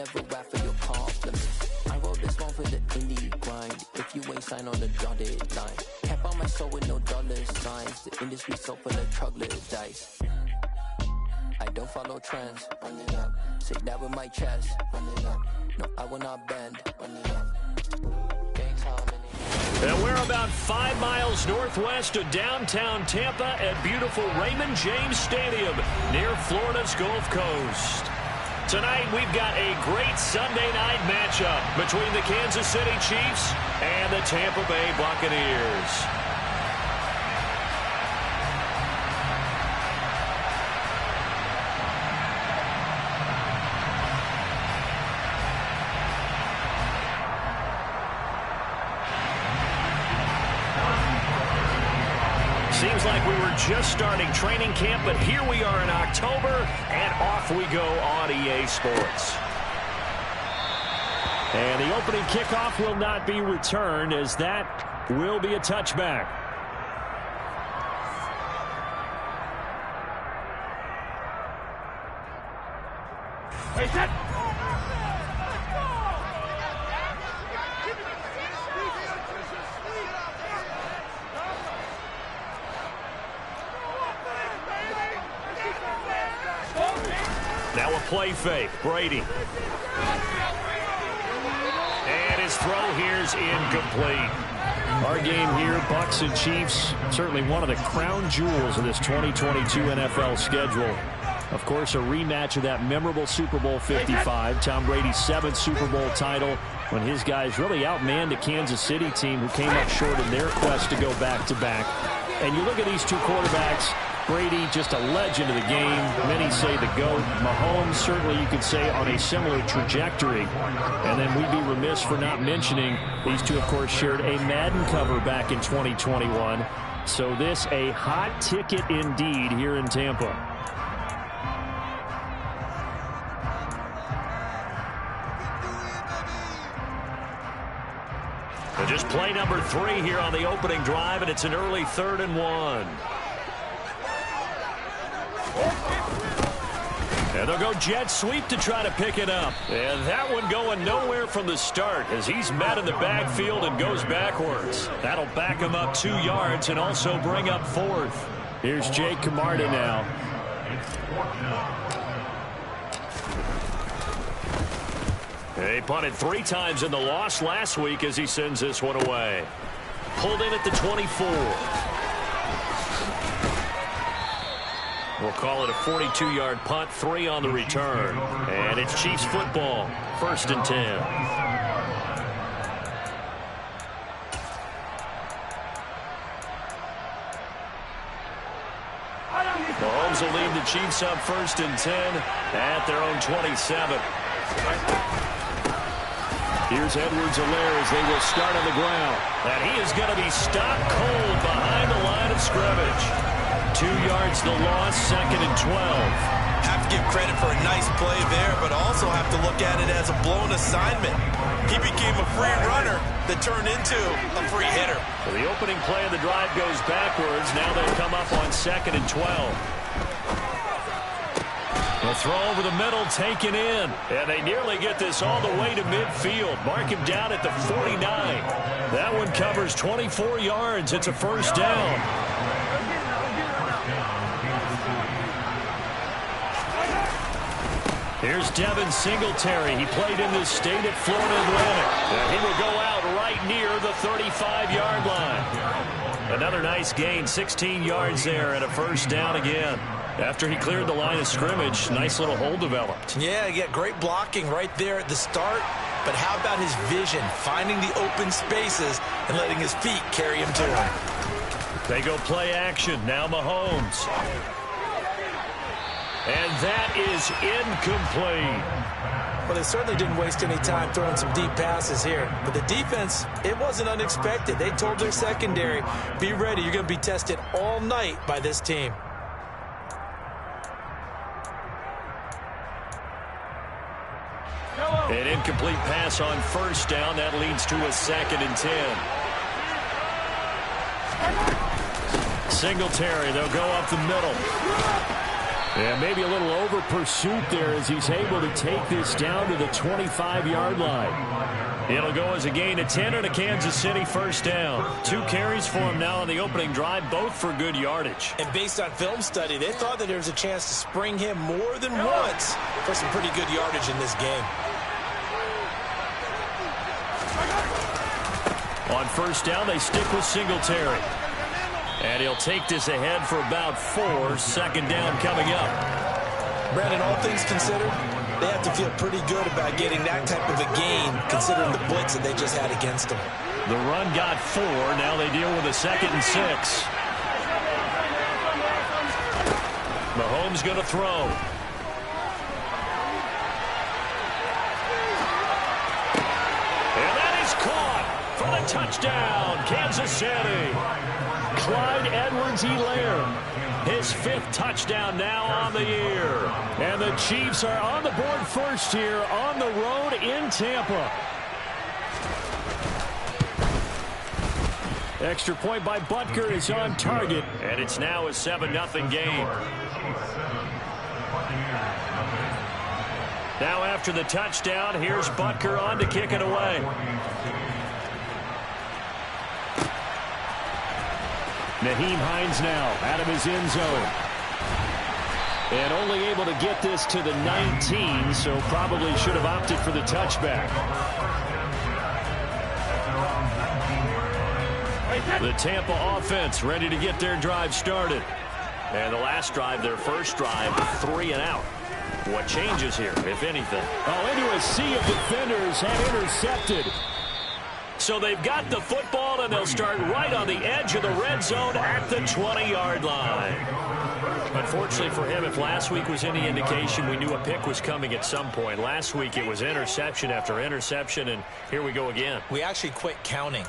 never rap for your compliments. I wrote this one for the indie grind. If you ain't signed on the dotted line, can't buy my soul with no dollar signs. The industry so full of troglodytes. I don't follow trends. Run it up. Say that with my chest. Run it up. No, I will not bend. Run it up. And we're about 5 miles northwest of downtown Tampa at beautiful Raymond James Stadium near Florida's Gulf Coast. Tonight we've got a great Sunday night matchup between the Kansas City Chiefs and the Tampa Bay Buccaneers. Seems like we were just starting training camp, but here we are in October, and off we go on EA Sports. And the opening kickoff will not be returned, as that will be a touchback. Hey, set! Now a play fake. Brady. And his throw here's incomplete. Our game here, Bucs and Chiefs, certainly one of the crown jewels of this 2022 NFL schedule. Of course, a rematch of that memorable Super Bowl 55, Tom Brady's 7th Super Bowl title, when his guys really outmanned a Kansas City team who came up short in their quest to go back-to-back. And you look at these two quarterbacks, Brady, just a legend of the game. Many say the GOAT. Mahomes, certainly you could say, on a similar trajectory. And then we'd be remiss for not mentioning these two, of course, shared a Madden cover back in 2021. So this a hot ticket indeed here in Tampa. And just play number 3 here on the opening drive, and it's an early 3rd and 1. And they'll go jet sweep to try to pick it up. And that one going nowhere from the start as he's met in the backfield and goes backwards. That'll back him up 2 yards and also bring up 4th. Here's Jake Camarda now. He punted 3 times in the loss last week as he sends this one away. Pulled in at the 24. We'll call it a 42-yard punt, 3 on the return. And it's Chiefs football, 1st and 10. Mahomes will lead the Chiefs up 1st and 10 at their own 27. Here's Edwards-Helaire as they will start on the ground. And he is going to be stopped cold behind the line of scrimmage. 2 yards the loss, 2nd and 12. Have to give credit for a nice play there, but also have to look at it as a blown assignment. He became a free runner that turned into a free hitter. So the opening play of the drive goes backwards. Now they'll come up on 2nd and 12. The throw over the middle, taken in. And they nearly get this all the way to midfield. Mark him down at the 49. That one covers 24 yards. It's a 1st down. Here's Devin Singletary. He played in this state at Florida Atlantic. And he will go out right near the 35-yard line. Another nice gain, 16 yards there and a 1st down again. After he cleared the line of scrimmage, nice little hole developed. Yeah, great blocking right there at the start. But how about his vision, finding the open spaces and letting his feet carry him to him. They go play action. Now Mahomes. And that is incomplete. Well, they certainly didn't waste any time throwing some deep passes here. But the defense, it wasn't unexpected. They told their secondary, be ready. You're going to be tested all night by this team. An incomplete pass on 1st down. That leads to a 2nd and 10. Singletary, they'll go up the middle. And maybe a little over pursuit there as he's able to take this down to the 25-yard line. It'll go as a gain of 10 and a Kansas City first down. 2 carries for him now on the opening drive, both for good yardage. And based on film study, they thought that there was a chance to spring him more than once for some pretty good yardage in this game. On first down, they stick with Singletary. And he'll take this ahead for about 4. Second down coming up. Brandon, all things considered, they have to feel pretty good about getting that type of a gain considering the blitz that they just had against them. The run got 4. Now they deal with a 2nd and 6. Mahomes going to throw. And that is caught for the touchdown, Kansas City. Clyde Edwards-Helaire, his 5th touchdown now on the year. And the Chiefs are on the board first here on the road in Tampa. Extra point by Butker is on target. And it's now a 7-0 game. Now after the touchdown, here's Butker on to kick it away. Nyheim Hines now out of his end zone. And only able to get this to the 19, so probably should have opted for the touchback. The Tampa offense ready to get their drive started. And the last drive, their first drive, 3 and out. What changes here, if anything? Oh, into a sea of defenders and intercepted. So they've got the football, and they'll start right on the edge of the red zone at the 20-yard line. Unfortunately for him, if last week was any indication, we knew a pick was coming at some point. Last week it was interception after interception, and here we go again. We actually quit counting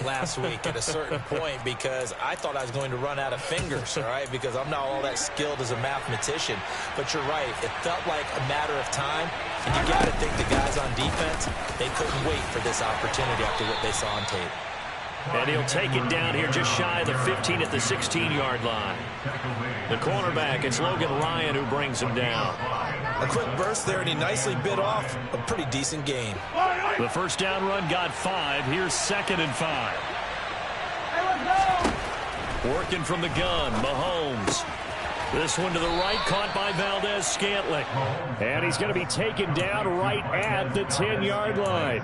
last week at a certain point because I thought I was going to run out of fingers, all right, because I'm not all that skilled as a mathematician. But you're right. It felt like a matter of time, and you got to think the guys on defense, they couldn't wait for this opportunity after what they saw on tape. And he'll take it down here just shy of the 15 at the 16-yard line. The cornerback, it's Logan Ryan who brings him down. A quick burst there, and he nicely bit off a pretty decent gain. The first down run got 5. Here's 2nd and 5. Working from the gun, Mahomes. This one to the right, caught by Valdez-Scantling. And he's going to be taken down right at the 10-yard line.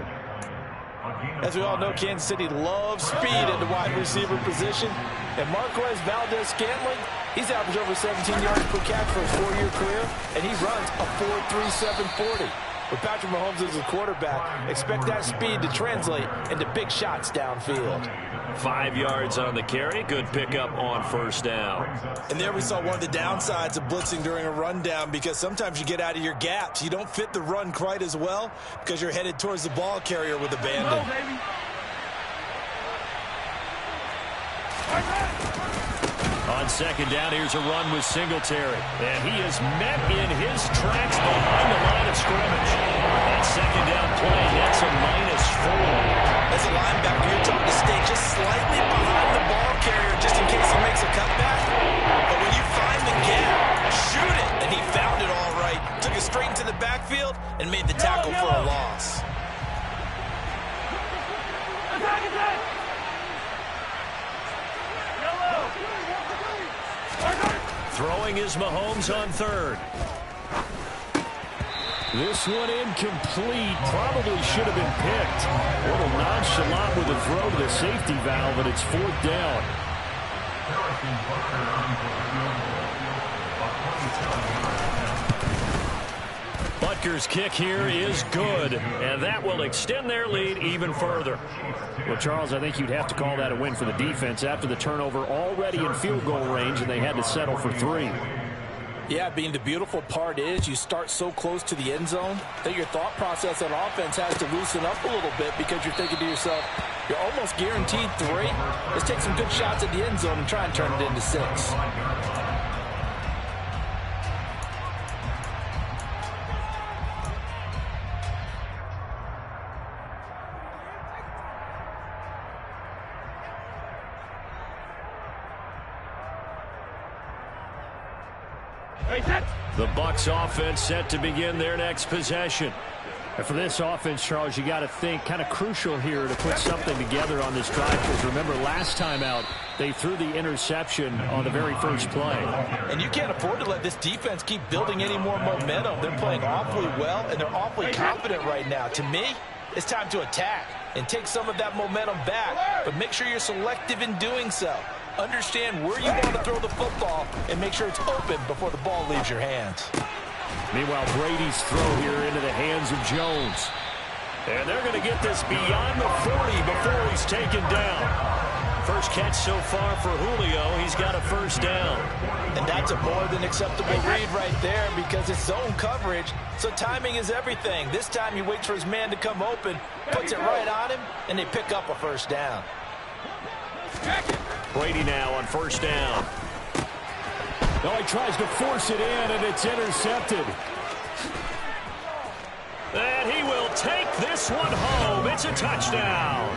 As we all know, Kansas City loves speed at the wide receiver position. And Marquez Valdez-Scantling, he's averaged over 17 yards per catch for his 4-year career, and he runs a 4.37 40. With Patrick Mahomes as a quarterback, expect that speed to translate into big shots downfield. 5 yards on the carry. Good pickup on first down. And there we saw one of the downsides of blitzing during a rundown, because sometimes you get out of your gaps. You don't fit the run quite as well because you're headed towards the ball carrier with abandon. On second down, here's a run with Singletary. And he is met in his tracks behind the line of scrimmage. That second down play, that's a -4. As a linebacker, you're told to stay just slightly behind the ball carrier just in case he makes a cutback. But when you find the gap, shoot it. And he found it all right. Took it straight into the backfield and made the tackle for a loss. Throwing is Mahomes on third. This one incomplete. Probably should have been picked. A little nonchalant with the throw to the safety valve, and it's 4th down. Butker's kick here is good, and that will extend their lead even further. Well, Charles, I think you'd have to call that a win for the defense after the turnover already in field goal range, and they had to settle for 3. Yeah, Bean, the beautiful part is you start so close to the end zone that your thought process on offense has to loosen up a little bit, because you're thinking to yourself, you're almost guaranteed 3. Let's take some good shots at the end zone and try and turn it into 6. The Bucs offense set to begin their next possession. And for this offense, Charles, you got to think kind of crucial here to put something together on this drive, because remember last time out they threw the interception on the very first play. And you can't afford to let this defense keep building any more momentum. They're playing awfully well, and they're awfully confident right now. To me, it's time to attack and take some of that momentum back, but make sure you're selective in doing so. Understand where you want to throw the football and make sure it's open before the ball leaves your hands. Meanwhile, Brady's throw here into the hands of Jones. And they're going to get this beyond the 40 before he's taken down. First catch so far for Julio. He's got a first down. And that's a more than acceptable read right there, because it's zone coverage, so timing is everything. This time he waits for his man to come open, puts it right on him, and they pick up a first down. Brady now on first down. Oh, he tries to force it in, and it's intercepted. And he will take this one home. It's a touchdown.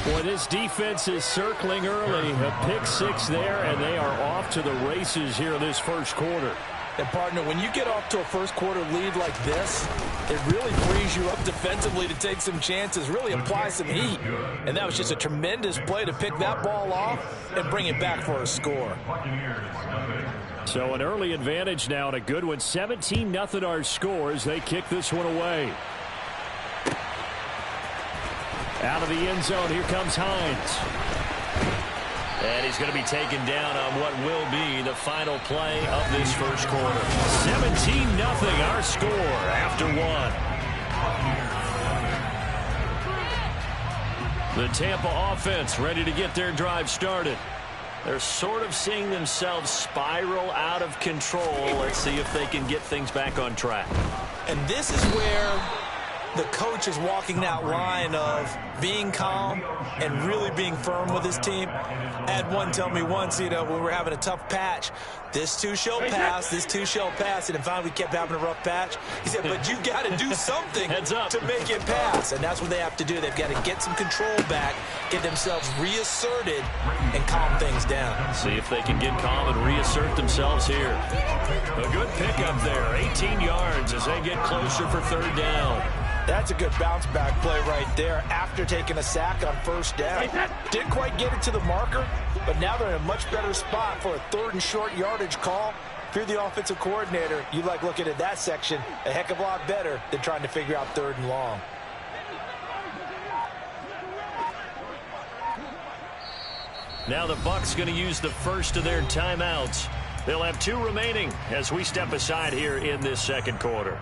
Boy, this defense is circling early. A pick six there, and they are off to the races here in this first quarter. And, partner, when you get off to a first-quarter lead like this, it really frees you up defensively to take some chances, really apply some heat. And that was just a tremendous play to pick that ball off and bring it back for a score. So an early advantage now, and a good one. 17-0 our scores. They kick this one away. Out of the end zone, here comes Hines. And he's going to be taken down on what will be the final play of this first quarter. 17-0 our score after one. The Tampa offense ready to get their drive started. They're sort of seeing themselves spiral out of control. Let's see if they can get things back on track. And this is where the coach is walking that line of being calm and really being firm with his team. I had one tell me once, when we were having a tough patch, this too shall pass, this too shall pass. And finally we kept having a rough patch. He said, but you got to do something to make it pass. And that's what they have to do. They've got to get some control back, get themselves reasserted, and calm things down. See if they can get calm and reassert themselves here. A good pickup there, 18 yards as they get closer for third down. That's a good bounce-back play right there after taking a sack on first down. Didn't quite get it to the marker, but now they're in a much better spot for a third and short yardage call. If you're the offensive coordinator, you like looking at that section a heck of a lot better than trying to figure out third and long. Now the Bucs going to use the first of their timeouts. They'll have 2 remaining as we step aside here in this second quarter.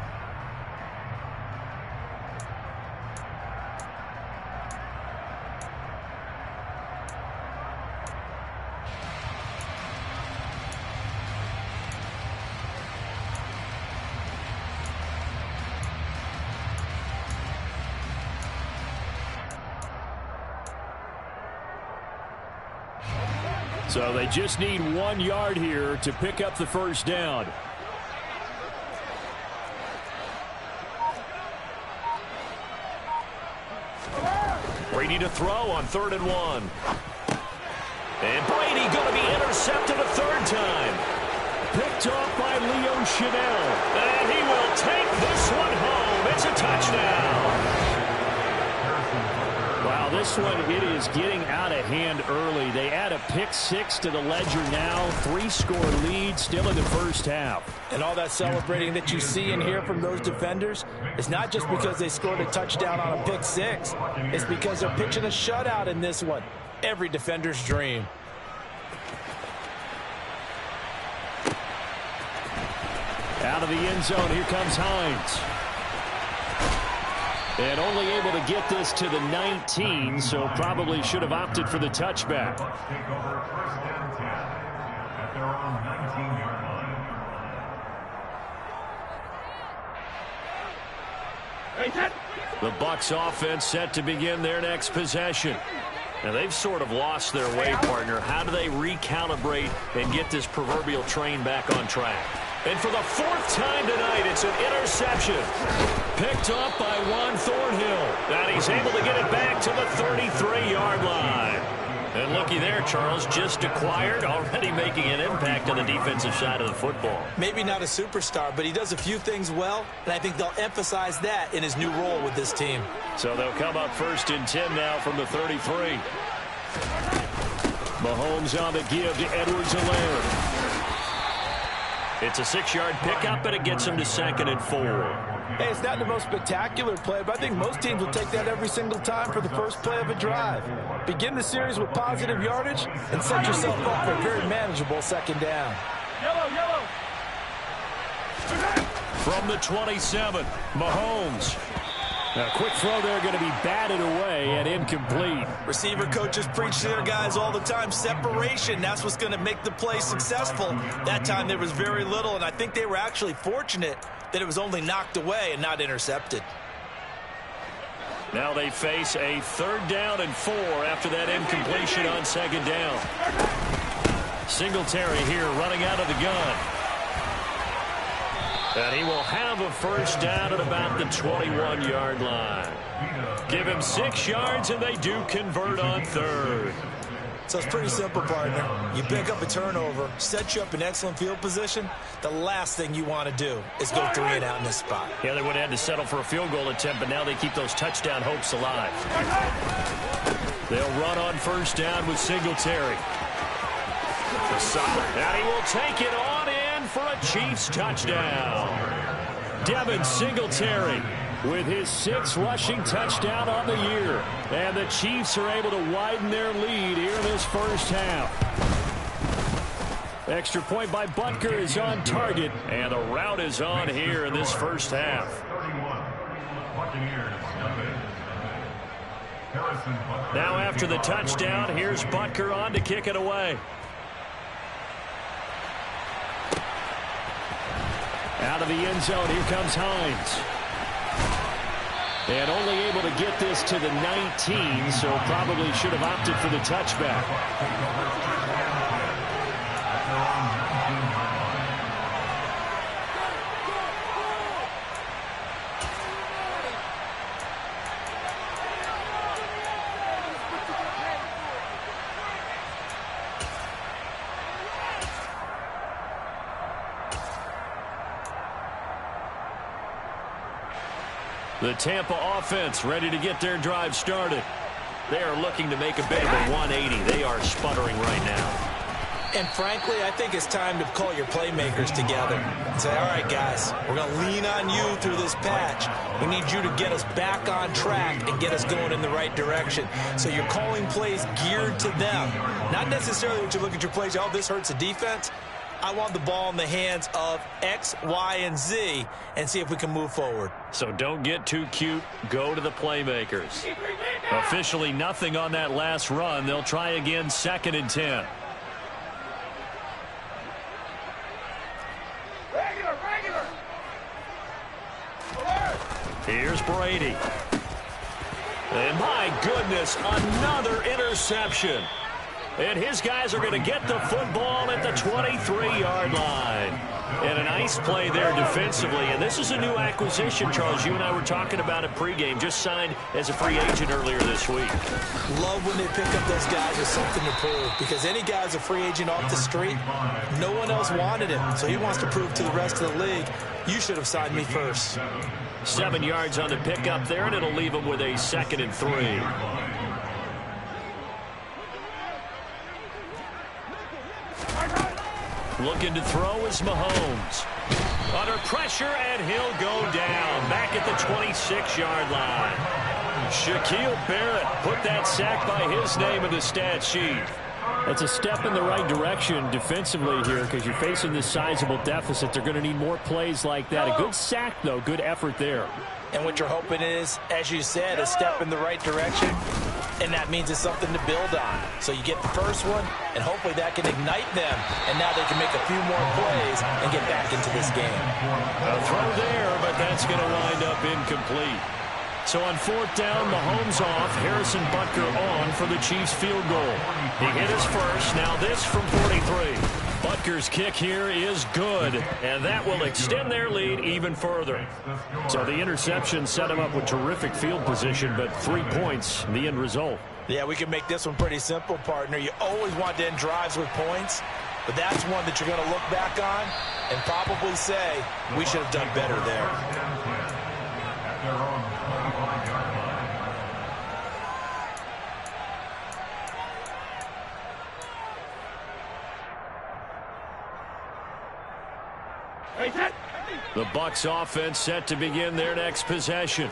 So they just need 1 yard here to pick up the first down. Brady to throw on 3rd and 1. And Brady going to be intercepted a third time. Picked off by Leo Chanel. And he will take this one home. It's a touchdown. Wow, this one, it is getting out of hand early. They add a pick 6 to the ledger now. 3-score lead still in the first half. And all that celebrating that you see and hear from those defenders is not just because they scored a touchdown on a pick 6. It's because they're pitching a shutout in this one. Every defender's dream. Out of the end zone, here comes Hines. And only able to get this to the 19, so probably should have opted for the touchback. The Bucs offense set to begin their next possession. Now they've sort of lost their way, partner. How do they recalibrate and get this proverbial train back on track? And for the 4th time tonight, it's an interception. Picked up by Juan Thornhill. And he's able to get it back to the 33-yard line. And looky there, Charles, just acquired, already making an impact on the defensive side of the football. Maybe not a superstar, but he does a few things well, and I think they'll emphasize that in his new role with this team. So they'll come up 1st and 10 now from the 33. Mahomes on the give to Edwards-Helaire. It's a 6-yard pickup, and it gets him to 2nd and 4. Hey, it's not the most spectacular play, but I think most teams will take that every single time for the first play of a drive. Begin the series with positive yardage and set yourself up for a very manageable 2nd down. Yellow. From the 27, Mahomes. A quick throw there going to be batted away and incomplete. Receiver coaches preach to their guys all the time. Separation, that's what's going to make the play successful. That time there was very little, and I think they were actually fortunate that it was only knocked away and not intercepted. Now they face a 3rd down and 4 after that incompletion on 2nd down. Singletary here running out of the gun. And he will have a 1st down at about the 21-yard line. Give him 6 yards, and they do convert on 3rd. So it's pretty simple, partner. You pick up a turnover, set you up in excellent field position. The last thing you want to do is go 3 and out in this spot. Yeah, they would have had to settle for a field goal attempt, but now they keep those touchdown hopes alive. They'll run on 1st down with Singletary. And he will take it on in for a Chiefs touchdown. Devin Singletary with his 6th rushing touchdown on the year. And the Chiefs are able to widen their lead here in this first half. Extra point by Butker is on target. And the route is on here in this first half. Now after the touchdown, here's Butker on to kick it away. Out of the end zone, here comes Hines. And only able to get this to the 19, so probably should have opted for the touchback. The Tampa offense ready to get their drive started. They are looking to make a bit of a 180. They are sputtering right now. And frankly, I think it's time to call your playmakers together and say, all right, guys, we're going to lean on you through this patch. We need you to get us back on track and get us going in the right direction. So you're calling plays geared to them. Not necessarily when you look at your plays, oh, this hurts the defense. I want the ball in the hands of X, Y, and Z and see if we can move forward. So don't get too cute. Go to the playmakers. Officially nothing on that last run. They'll try again 2nd and 10. Here's Brady. And my goodness, another interception. And his guys are going to get the football at the 23-yard line. And a nice play there defensively. And this is a new acquisition, Charles. You and I were talking about it pregame. Just signed as a free agent earlier this week. Love when they pick up those guys with something to prove. Because any guy's a free agent off the street, no one else wanted him. So he wants to prove to the rest of the league, you should have signed me first. 7 yards on the pickup there, and it'll leave him with a 2nd and 3. Looking to throw is Mahomes. Under pressure, and he'll go down. Back at the 26-yard line. Shaquille Barrett put that sack by his name in the stat sheet. That's a step in the right direction defensively here because you're facing this sizable deficit. They're going to need more plays like that. A good sack, though. Good effort there. And what you're hoping is, as you said, a step in the right direction. And that means it's something to build on. So you get the first one, and hopefully that can ignite them. And now they can make a few more plays and get back into this game. A throw there, but that's going to wind up incomplete. So on 4th down, Mahomes off. Harrison Butker on for the Chiefs field goal. He hit his first. Now this from 43. Butker's kick here is good, and that will extend their lead even further. So the interception set him up with terrific field position, but 3 points, the end result. Yeah, we can make this one pretty simple, partner. You always want to end drives with points, but that's one that you're going to look back on and probably say, we should have done better there. The Bucs offense set to begin their next possession.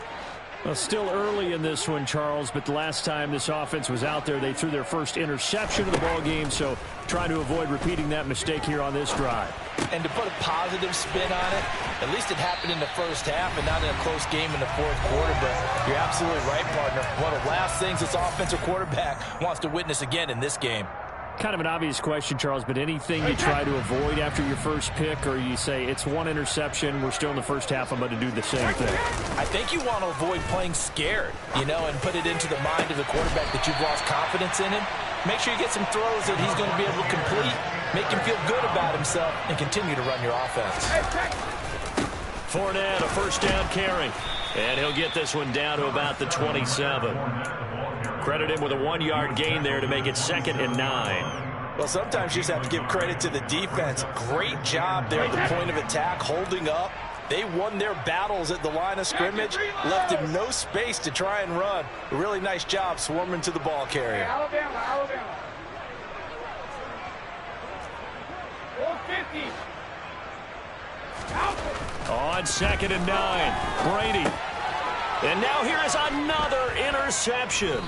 Well, still early in this one, Charles, but the last time this offense was out there, they threw their first interception of the ball game, so trying to avoid repeating that mistake here on this drive. And to put a positive spin on it, at least it happened in the first half and not in a close game in the fourth quarter, but you're absolutely right, partner. One of the last things this offensive quarterback wants to witness again in this game. Kind of an obvious question, Charles, but anything you try to avoid after your first pick, or you say it's one interception, we're still in the first half, I'm going to do the same thing? I think you want to avoid playing scared, and put it into the mind of the quarterback that you've lost confidence in him. Make sure you get some throws that he's going to be able to complete, make him feel good about himself, and continue to run your offense. Fournette, a first down carry, and he'll get this one down to about the 27. Credit him with a 1-yard gain there to make it 2nd and 9. Well, sometimes you just have to give credit to the defense. Great job there at the point of attack, holding up. They won their battles at the line of scrimmage, left him no space to try and run. A really nice job swarming to the ball carrier. Alabama. 450. On 2nd and 9, Brady. And now here is another interception.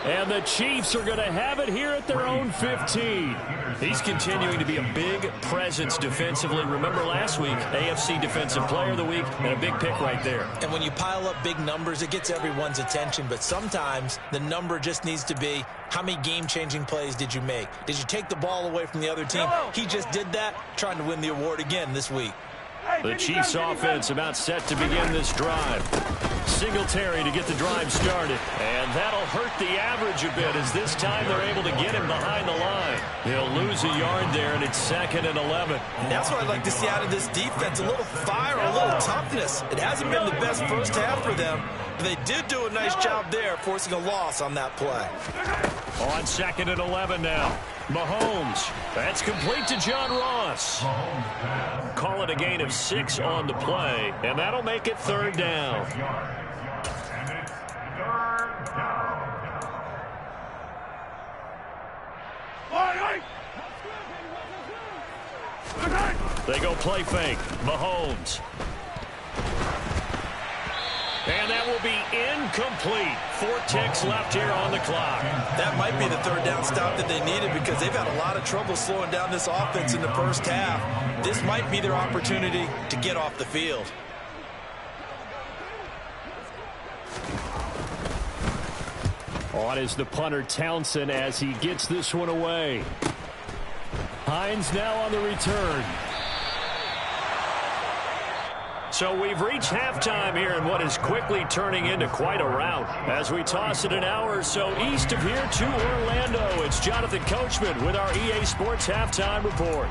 And the Chiefs are going to have it here at their own 15. He's continuing to be a big presence defensively. Remember last week, AFC Defensive Player of the Week, and a big pick right there. And when you pile up big numbers, it gets everyone's attention. But sometimes the number just needs to be, how many game-changing plays did you make? Did you take the ball away from the other team? He just did that, trying to win the award again this week. The Chiefs offense about set to begin this drive. Singletary to get the drive started. And that'll hurt the average a bit as this time they're able to get him behind the line. He'll lose a yard there, and it's 2nd and 11. And that's what I'd like to see out of this defense. A little fire, a little toughness. It hasn't been the best first half for them, but they did do a nice job there, forcing a loss on that play. On 2nd and 11 now. Mahomes. That's complete to John Ross. Call it a gain of 6 on the play, and that'll make it 3rd down. They go play fake. Mahomes. And that will be incomplete. 4 ticks left here on the clock. That might be the 3rd down stop that they needed because they've had a lot of trouble slowing down this offense in the first half. This might be their opportunity to get off the field. On is the punter Townsend as he gets this one away. Hines now on the return. So we've reached halftime here in what is quickly turning into quite a rout. As we toss it an hour or so east of here to Orlando, it's Jonathan Coachman with our EA Sports Halftime Report.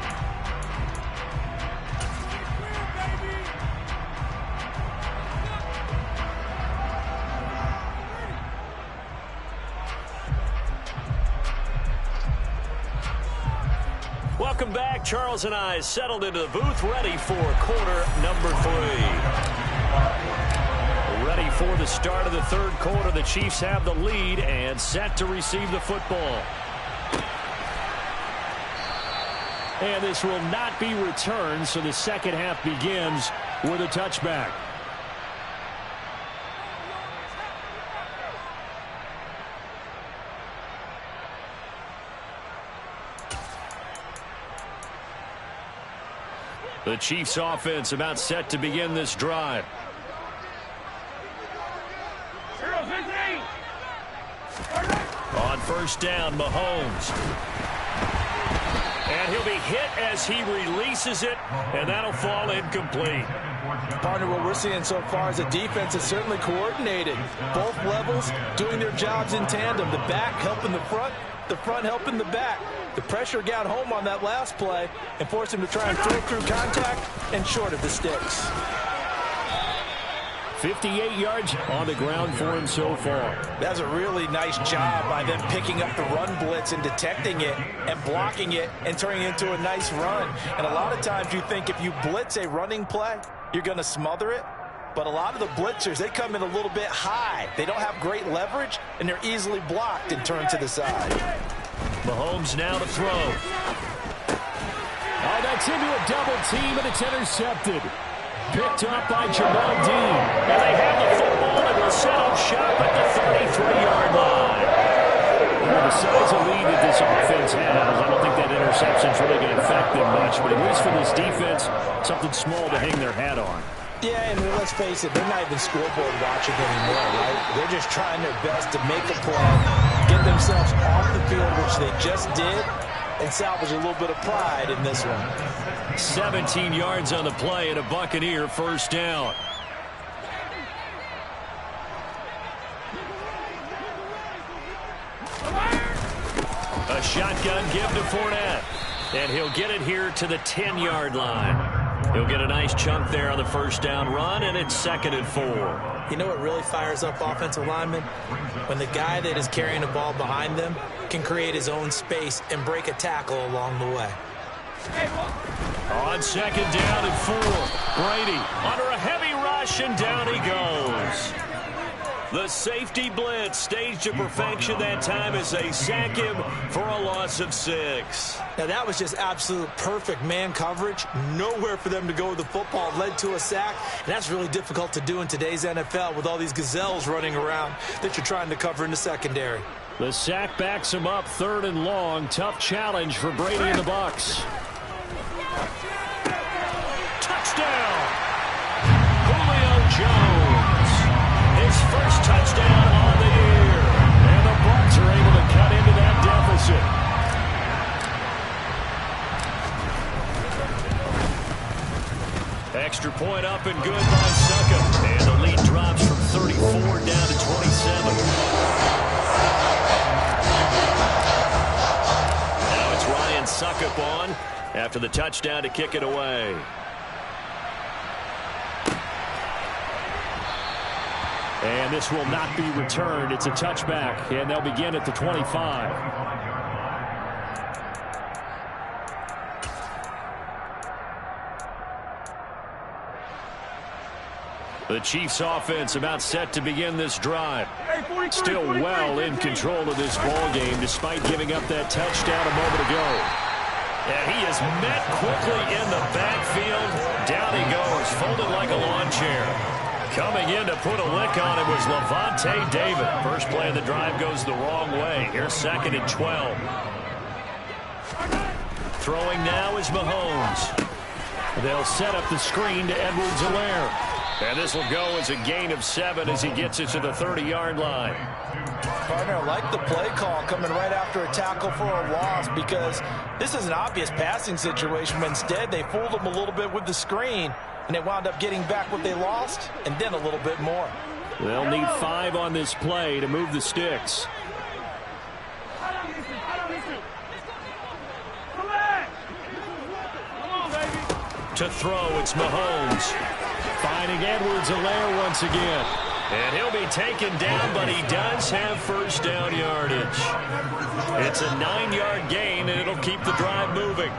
Welcome back. Charles and I settled into the booth, ready for quarter number 3. Ready for the start of the 3rd quarter. The Chiefs have the lead and set to receive the football. And this will not be returned, so the 2nd half begins with a touchback. The Chiefs offense about set to begin this drive. On 1st down, Mahomes. And he'll be hit as he releases it, and that'll fall incomplete. Partner, what we're seeing so far is a defense is certainly coordinated. Both levels doing their jobs in tandem. The back helping the front helping the back. The pressure got home on that last play and forced him to try and throw through contact and short of the sticks. 58 yards on the ground for him so far. That's a really nice job by them picking up the run blitz and detecting it and blocking it and turning it into a nice run. And a lot of times you think if you blitz a running play, you're going to smother it. But a lot of the blitzers, they come in a little bit high. They don't have great leverage, and they're easily blocked and turned to the side. Mahomes now to throw. Oh, that's into a double team, and it's intercepted. Picked up by Jamal Dean. And they have the football and will set up shop at the 33-yard line. Well, the size of lead that this offense has, I don't think that interception's really going to affect them much. But at least for this defense, something small to hang their hat on. Yeah, and let's face it, they're not even scoreboard watching anymore, right? They're just trying their best to make a play, get themselves off the field, which they just did, and salvage a little bit of pride in this one. 17 yards on the play and a Buccaneer first down. A shotgun give to Fournette, and he'll get it here to the 10-yard line. He'll get a nice chunk there on the first down run, and it's 2nd and 4. You know what really fires up offensive linemen? When the guy that is carrying the ball behind them can create his own space and break a tackle along the way. On 2nd down and 4, Brady under a heavy rush, and down he goes. The safety blitz staged to perfection that time as they sack him for a loss of 6. Now that was just absolute perfect man coverage. Nowhere for them to go with the football. Led to a sack, and that's really difficult to do in today's NFL with all these gazelles running around that you're trying to cover in the secondary. The sack backs him up 3rd and long. Tough challenge for Brady and the Bucs. Touchdown! Julio Jones. His first touchdown on the year. And the Bucs are able to cut into that deficit. Extra point up and good by Suckup. And the lead drops from 34 down to 27. Now it's Ryan Suckup on after the touchdown to kick it away. And this will not be returned. It's a touchback, and they'll begin at the 25. The Chiefs offense about set to begin this drive. Still well in control of this ball game despite giving up that touchdown a moment ago. And he is met quickly in the backfield. Down he goes, folded like a lawn chair. Coming in to put a lick on it was Levante David. First play of the drive goes the wrong way. Here's 2nd and 12. Throwing now is Mahomes. They'll set up the screen to Edwards-Helaire. And this will go as a gain of 7 as he gets it to the 30-yard line. Partner, I like the play call coming right after a tackle for a loss because this is an obvious passing situation, but instead they fooled him a little bit with the screen, and they wound up getting back what they lost and then a little bit more. They'll need 5 on this play to move the sticks. To throw, it's Mahomes. Finding Edwards-Helaire once again. And he'll be taken down, but he does have first down yardage. It's a 9-yard gain, and it'll keep the drive moving.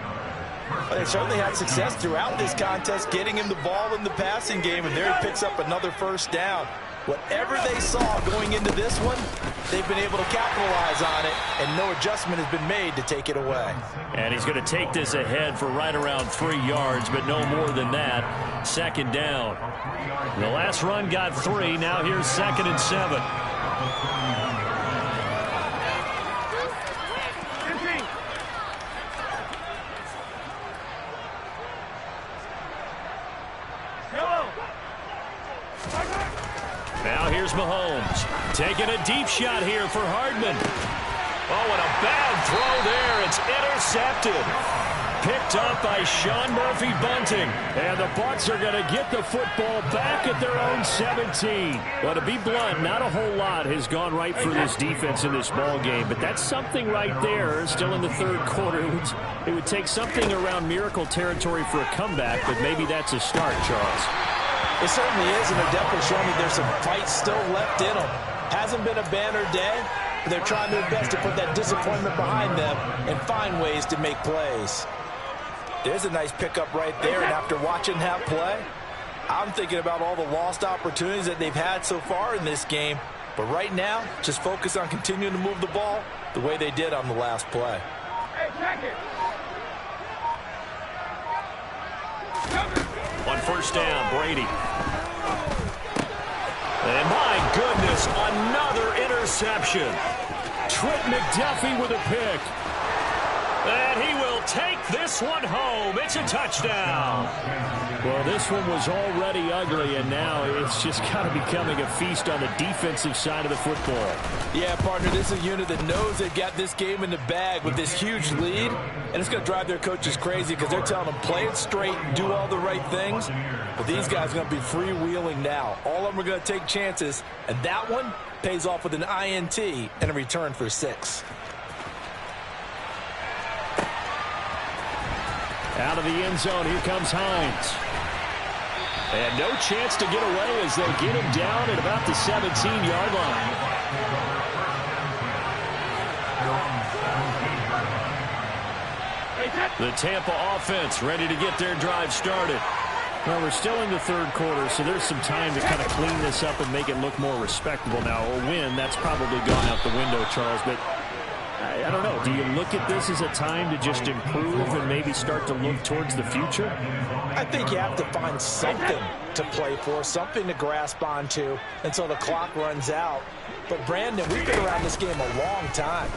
Well, they certainly had success throughout this contest, getting him the ball in the passing game, and there he picks up another first down. Whatever they saw going into this one, they've been able to capitalize on it, and no adjustment has been made to take it away. And he's going to take this ahead for right around 3 yards, but no more than that. 2nd down. The last run got 3. Now here's 2nd and 7. Now here's Mahomes. Taking a deep shot here for Hardman. Oh, and a bad throw there. It's intercepted. Picked up by Sean Murphy-Bunting. And the Bucs are going to get the football back at their own 17. Well, to be blunt, not a whole lot has gone right for this defense in this ball game. But that's something right there. Still in the 3rd quarter. It would take something around miracle territory for a comeback, but maybe that's a start, Charles. It certainly is, and they're definitely showing that there's some fight still left in them. Hasn't been a banner day, but they're trying their best to put that disappointment behind them and find ways to make plays. There's a nice pickup right there, and after watching that play, I'm thinking about all the lost opportunities that they've had so far in this game. But right now, just focus on continuing to move the ball the way they did on the last play. On first down, Brady. And my goodness, another interception. Trent McDuffie with a pick. And he will take this one home. It's a touchdown. Well, this one was already ugly, and now it's just kind of becoming a feast on the defensive side of the football. Yeah, partner, this is a unit that knows they've got this game in the bag with this huge lead, and it's going to drive their coaches crazy because they're telling them play it straight, do all the right things. But these guys are going to be freewheeling now. All of them are going to take chances, and that one pays off with an INT and a return for 6. Out of the end zone, here comes Hines. And no chance to get away as they get him down at about the 17-yard line. The Tampa offense ready to get their drive started. Well, we're still in the third quarter, so there's some time to kind of clean this up and make it look more respectable. Now, a win, that's probably gone out the window, Charles, but I don't know. Do you look at this as a time to just improve and maybe start to look towards the future? I think you have to find something to play for, something to grasp onto until the clock runs out. But, Brandon, we've been around this game a long time.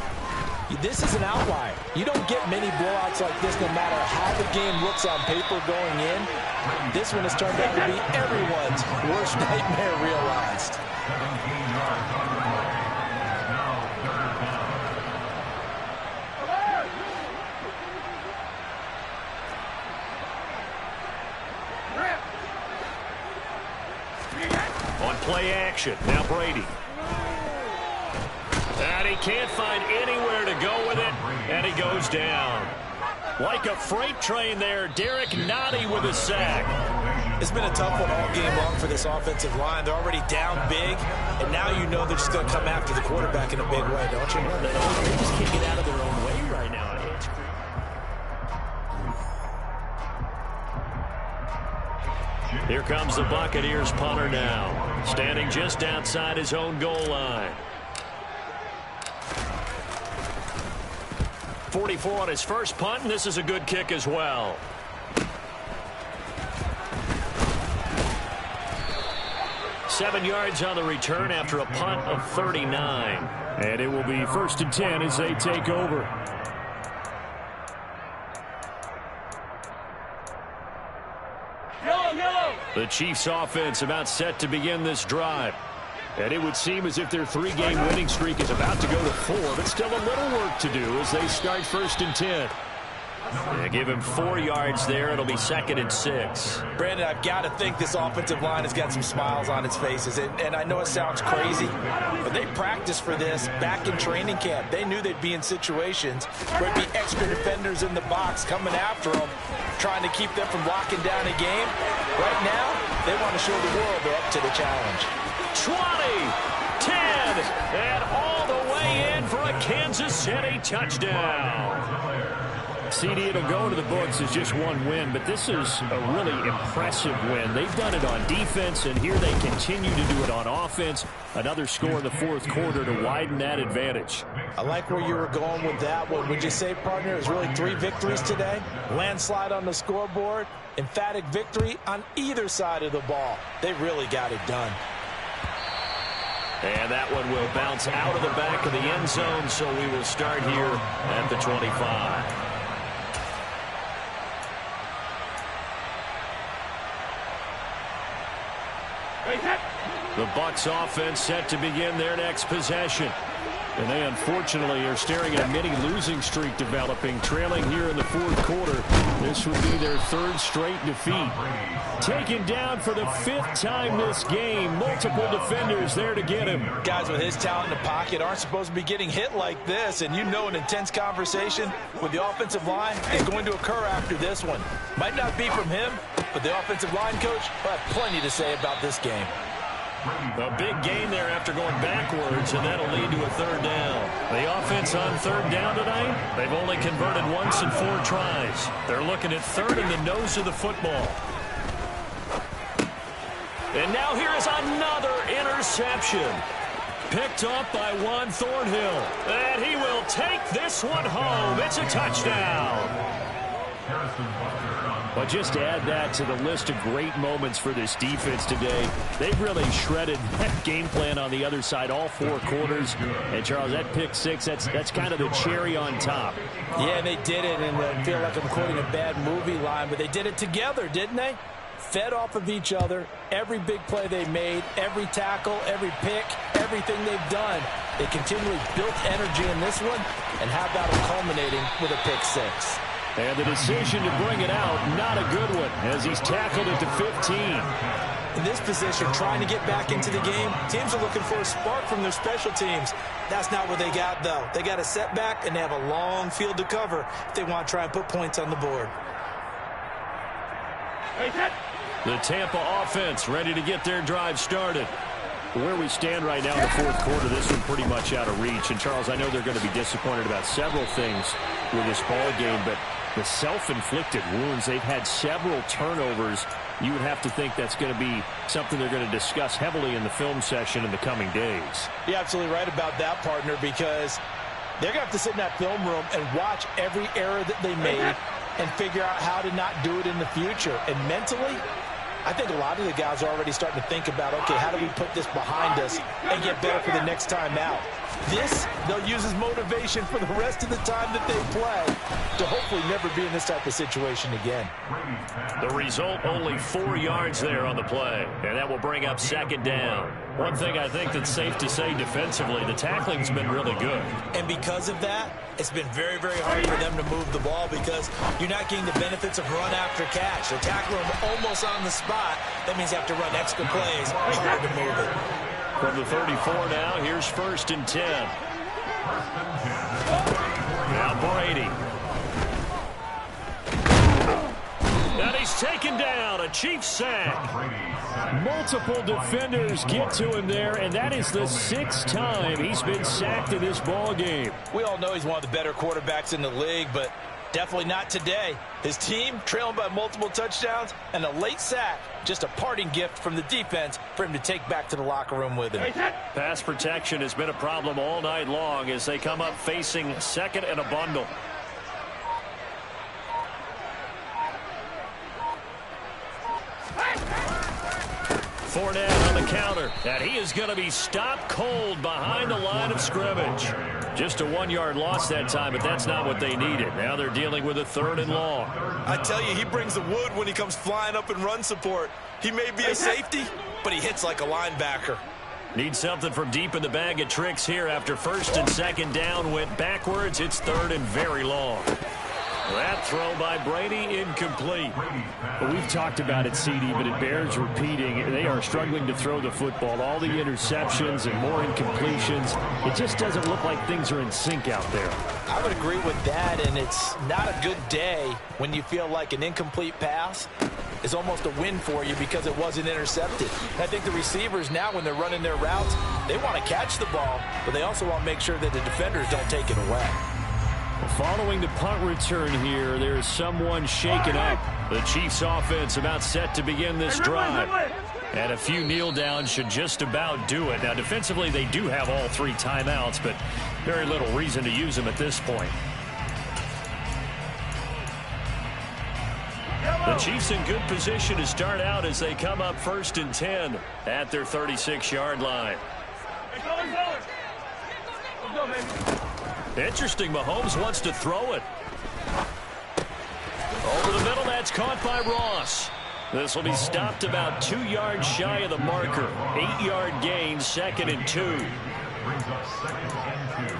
This is an outlier. You don't get many blowouts like this no matter how the game looks on paper going in. This one has turned out to be everyone's worst nightmare realized. On play action, now Brady. And he can't find anywhere to go with it, and he goes down. Like a freight train there, Derek Nottie with a sack. It's been a tough one all game long for this offensive line. They're already down big, and now you know they're just going to come after the quarterback in a big way, don't you? They just can't get out of their own way right now. Here comes the Buccaneers punter now, standing just outside his own goal line. 44 on his first punt, and this is a good kick as well. Seven yards on the return after a punt of 39. And it will be 1st and 10 as they take over. The Chiefs offense about set to begin this drive. And it would seem as if their 3-game winning streak is about to go to 4, but still a little work to do as they start 1st and 10. They give him 4 yards there. It'll be 2nd and 6. Brandon, I've got to think this offensive line has got some smiles on its faces. And I know it sounds crazy, but they practiced for this back in training camp. They knew they'd be in situations where it'd be extra defenders in the box coming after them, trying to keep them from locking down a game. Right now, they want to show the world they're up to the challenge. 20, 10, and all the way in for a Kansas City touchdown. CD, it'll go into the books as just one win, but this is a really impressive win. They've done it on defense, and here they continue to do it on offense. Another score in the 4th quarter to widen that advantage. I like where you were going with that one. Would you say, partner, it was really 3 victories today? Landslide on the scoreboard, emphatic victory on either side of the ball. They really got it done. And that one will bounce out of the back of the end zone, so we will start here at the 25. The Bucs offense set to begin their next possession. And they unfortunately are staring at a mini losing streak developing, trailing here in the fourth quarter. This would be their third straight defeat. Taken down for the fifth time this game. Multiple defenders there to get him. Guys with his talent in the pocket aren't supposed to be getting hit like this. And you know an intense conversation with the offensive line is going to occur after this one. Might not be from him, but the offensive line coach will have plenty to say about this game. A big gain there after going backwards, and that'll lead to a third down. The offense on third down tonight, they've only converted once in 4 tries. They're looking at third in the nose of the football. And now here is another interception. Picked off by Juan Thornhill. And he will take this one home. It's a touchdown. But just add that to the list of great moments for this defense today. They've really shredded that game plan on the other side all 4 quarters. And, Charles, that pick 6, that's kind of the cherry on top. Yeah, they did it, and I feel like I'm quoting a bad movie line, but they did it together, didn't they? Fed off of each other, every big play they made, every tackle, every pick, everything they've done. They continually built energy in this one, and how about it culminating with a pick 6? And the decision to bring it out, not a good one, as he's tackled it to 15. In this position, trying to get back into the game, teams are looking for a spark from their special teams. That's not what they got, though. They got a setback, and they have a long field to cover if they want to try and put points on the board. The Tampa offense ready to get their drive started. Where we stand right now in the fourth quarter, this one pretty much out of reach. And, Charles, I know they're going to be disappointed about several things with this ball game, but the self-inflicted wounds, they've had several turnovers. You would have to think that's going to be something they're going to discuss heavily in the film session in the coming days. You're absolutely right about that, partner, because they're going to have to sit in that film room and watch every error that they made and figure out how to not do it in the future. And mentally, I think a lot of the guys are already starting to think about, okay, how do we put this behind us and get better for the next time out? This, they'll use as motivation for the rest of the time that they play to hopefully never be in this type of situation again. The result, only 4 yards there on the play, and that will bring up second down. One thing I think that's safe to say defensively, the tackling's been really good. And because of that, it's been very, very hard for them to move the ball because you're not getting the benefits of run after catch. They're tackling them almost on the spot. That means you have to run extra plays harder to move it. From the 34 now, here's 1st and 10. Now Brady. And he's taken down, a Chiefs sack. Multiple defenders get to him there, and that is the 6th time he's been sacked in this ball game. We all know he's one of the better quarterbacks in the league, but definitely not today. His team trailing by multiple touchdowns and a late sack, just a parting gift from the defense for him to take back to the locker room with him. Pass protection has been a problem all night long as they come up facing 2nd and a bundle. Fournette on the counter, and he is going to be stopped cold behind the line of scrimmage. Just a 1-yard loss that time, but that's not what they needed. Now they're dealing with a 3rd and long. I tell you, he brings the wood when he comes flying up in run support. He may be a safety, but he hits like a linebacker. Need something from deep in the bag of tricks here after 1st and 2nd down went backwards. It's 3rd and very long. That throw by Brady, incomplete. Well, we've talked about it, CD, but it bears repeating. They are struggling to throw the football. All the interceptions and more incompletions. It just doesn't look like things are in sync out there. I would agree with that, and it's not a good day when you feel like an incomplete pass is almost a win for you because it wasn't intercepted. And I think the receivers now, when they're running their routes, they want to catch the ball, but they also want to make sure that the defenders don't take it away. Following the punt return here, there's someone shaken up. The Chiefs offense about set to begin this drive. And a few kneel downs should just about do it. Now defensively they do have all 3 timeouts, but very little reason to use them at this point. The Chiefs in good position to start out as they come up 1st and 10 at their 36-yard line. Interesting, Mahomes wants to throw it. Over the middle, that's caught by Ross. This will be stopped about 2 yards shy of the marker. 8-yard gain, 2nd and 2. brings up 2nd and 2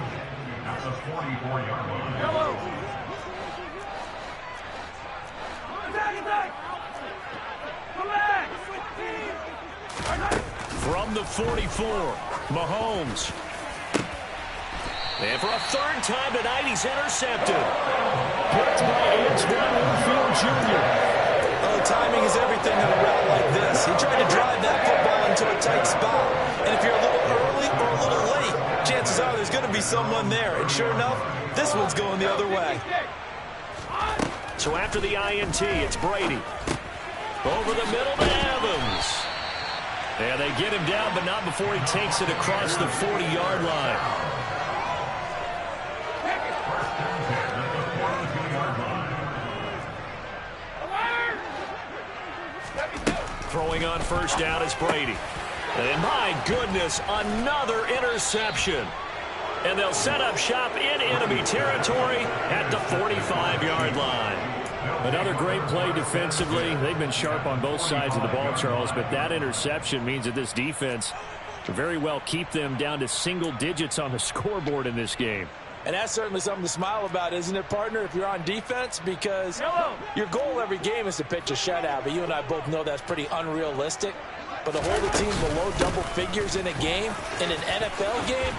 at the 44-yard line. Yellow. Attack! Come back! From the 44, Mahomes. And for a third time tonight, he's intercepted. Picked by Antoine Winfield Jr. Oh, timing is everything in a route like this. He tried to drive that football into a tight spot. And if you're a little early or a little late, chances are there's going to be someone there. And sure enough, this one's going the other way. So after the INT, it's Brady. Over the middle to Evans. And they get him down, but not before he takes it across the 40-yard line. Throwing on first down is Brady. And my goodness, another interception. And they'll set up shop in enemy territory at the 45-yard line. Another great play defensively. They've been sharp on both sides of the ball, Charles, but that interception means that this defense can very well keep them down to single digits on the scoreboard in this game. And that's certainly something to smile about, isn't it, partner, if you're on defense? Because your goal every game is to pitch a shutout, but you and I both know that's pretty unrealistic. But to hold a team below double figures in a game, in an NFL game,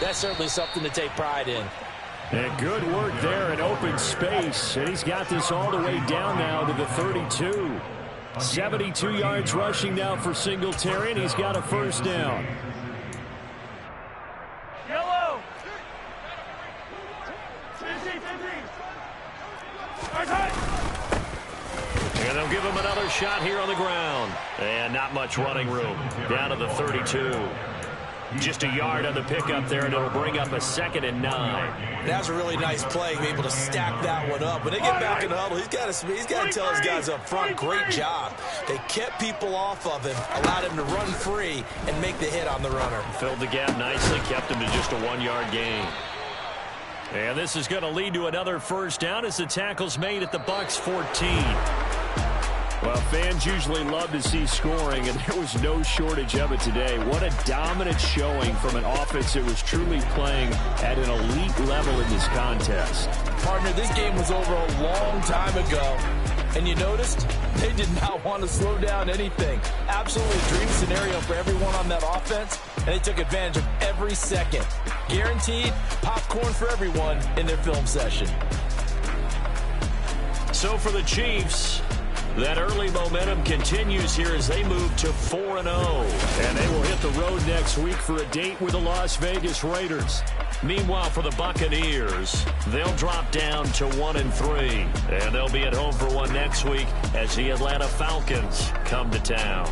that's certainly something to take pride in. And good work there in open space. And he's got this all the way down now to the 32. 72 yards rushing now for Singletary, and he's got a first down. Yellow. And they'll give him another shot here on the ground. And not much running room. Down to the 32. Just a yard on the pickup there, and it'll bring up a 2nd and 9. That's a really nice play, be able to stack that one up. When they get back in the huddle, he's got to tell his guys up front, great job. They kept people off of him, allowed him to run free and make the hit on the runner. Filled the gap nicely, kept him to just a 1-yard gain. And this is going to lead to another first down as the tackle's made at the Bucs 14. Well, fans usually love to see scoring, and there was no shortage of it today. What a dominant showing from an offense that was truly playing at an elite level in this contest. Partner, this game was over a long time ago, and you noticed they did not want to slow down anything. Absolutely a dream scenario for everyone on that offense, and they took advantage of every second. Guaranteed popcorn for everyone in their film session. So for the Chiefs, that early momentum continues here as they move to 4-0. And they will hit the road next week for a date with the Las Vegas Raiders. Meanwhile, for the Buccaneers, they'll drop down to 1-3. And they'll be at home for one next week as the Atlanta Falcons come to town.